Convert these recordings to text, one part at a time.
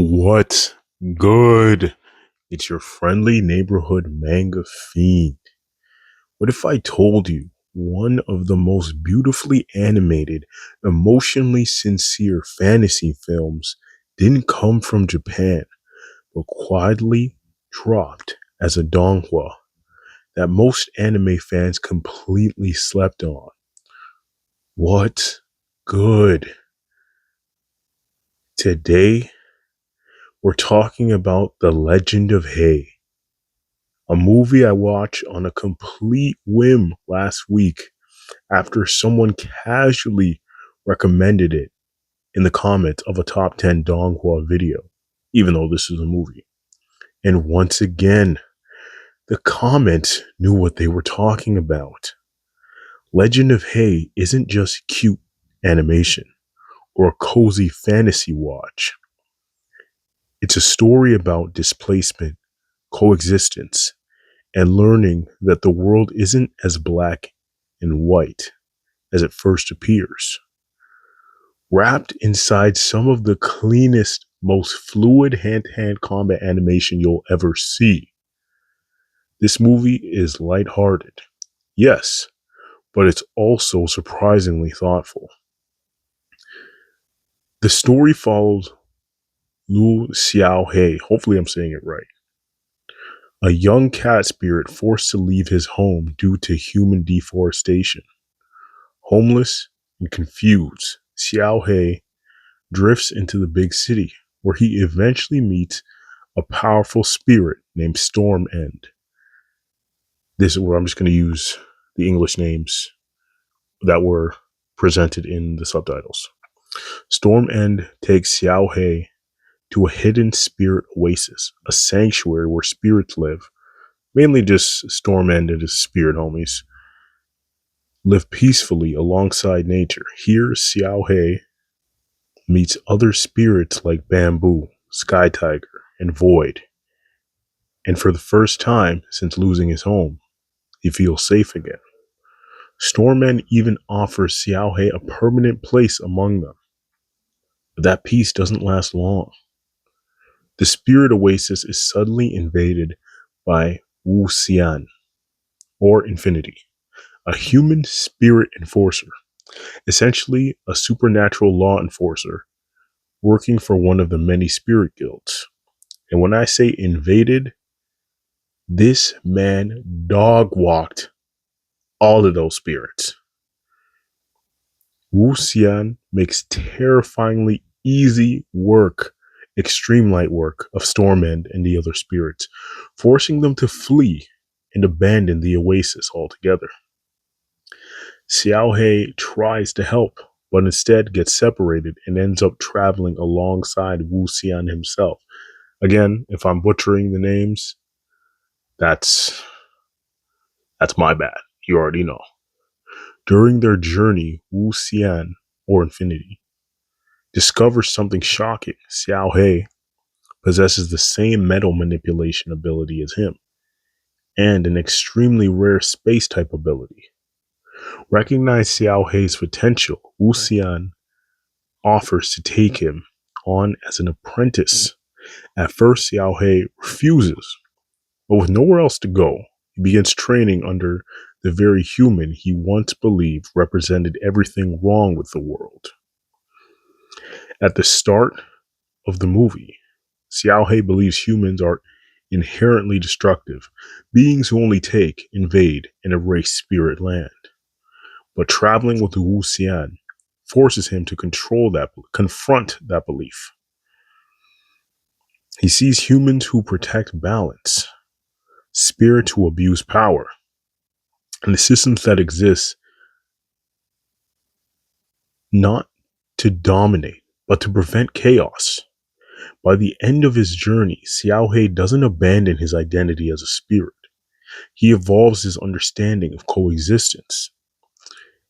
What's good? It's your friendly neighborhood manga fiend. What if I told you one of the most beautifully animated, emotionally sincere fantasy films didn't come from Japan, but quietly dropped as a donghua that most anime fans completely slept on? What's good? Today, we're talking about The Legend of Hei, a movie I watched on a complete whim last week after someone casually recommended it in the comments of a top 10 Donghua video, even though this is a movie. And once again, the comments knew what they were talking about. Legend of Hei isn't just cute animation or a cozy fantasy watch. It's a story about displacement, coexistence, and learning that the world isn't as black and white as it first appears. Wrapped inside some of the cleanest, most fluid hand-to-hand combat animation you'll ever see. This movie is lighthearted, yes, but it's also surprisingly thoughtful. The story follows Xiao Hei, hopefully I'm saying it right, a young cat spirit forced to leave his home due to human deforestation. Homeless and confused, Xiao Hei drifts into the big city, where he eventually meets a powerful spirit named Storm End. This is where I'm just going to use the English names that were presented in the subtitles. Storm End takes Xiao Hei to a hidden spirit oasis, a sanctuary where spirits live, mainly just Storm End and his spirit homies, live peacefully alongside nature. Here, Xiao Hei meets other spirits like Bamboo, Sky Tiger, and Void. And for the first time since losing his home, he feels safe again. Stormman even offers Xiao Hei a permanent place among them. But that peace doesn't last long. The spirit oasis is suddenly invaded by Wu Xian, or Infinity, a human spirit enforcer, essentially a supernatural law enforcer working for one of the many spirit guilds. And when I say invaded, this man dog walked all of those spirits. Wu Xian makes terrifyingly easy work, extreme light work of Stormend and the other spirits, forcing them to flee and abandon the oasis altogether. Xiao Hei tries to help, but instead gets separated and ends up traveling alongside Wu Xian himself. Again, if I'm butchering the names, that's my bad. You already know. During their journey, Wu Xian, or Infinity, discovers something shocking. Xiao Hei possesses the same metal manipulation ability as him, and an extremely rare space type ability. Recognize Xiao Hei's potential, Wu Xian offers to take him on as an apprentice. At first, Xiao Hei refuses, but with nowhere else to go, he begins training under the very human he once believed represented everything wrong with the world. At the start of the movie, Xiao Hei believes humans are inherently destructive, beings who only take, invade, and erase spirit land. But traveling with Wu Xian forces him to confront that belief. He sees humans who protect balance, spirits who abuse power, and the systems that exist not to dominate, but to prevent chaos. By the end of his journey, Xiao Hei doesn't abandon his identity as a spirit. He evolves his understanding of coexistence,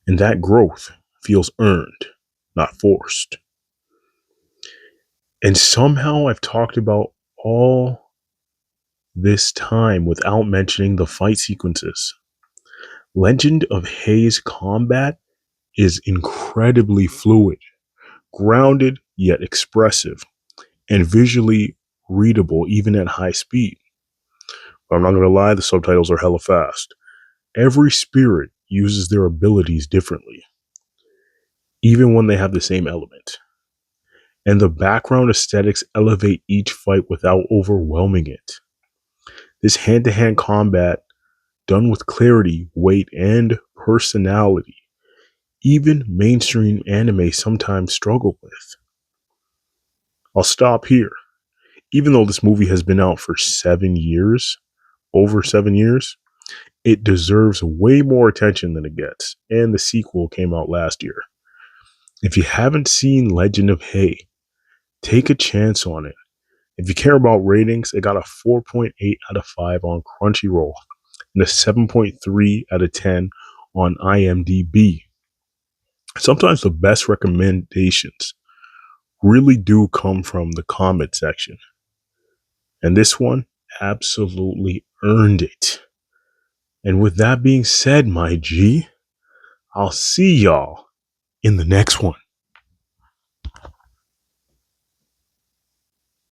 and that growth feels earned, not forced. And somehow I've talked about all this time without mentioning the fight sequences. Legend of Hei's combat is incredibly fluid, grounded yet expressive, and visually readable even at high speed. But I'm not going to lie, the subtitles are hella fast. Every spirit uses their abilities differently, even when they have the same element. And the background aesthetics elevate each fight without overwhelming it. This hand-to-hand combat, done with clarity, weight, and personality, even mainstream anime sometimes struggle with. I'll stop here. Even though this movie has been out for 7 years, over 7 years, it deserves way more attention than it gets. And the sequel came out last year. If you haven't seen Legend of Hei, take a chance on it. If you care about ratings, it got a 4.8 out of 5 on Crunchyroll and a 7.3 out of 10 on IMDb. Sometimes the best recommendations really do come from the comment section. And this one absolutely earned it. And with that being said, my G, I'll see y'all in the next one.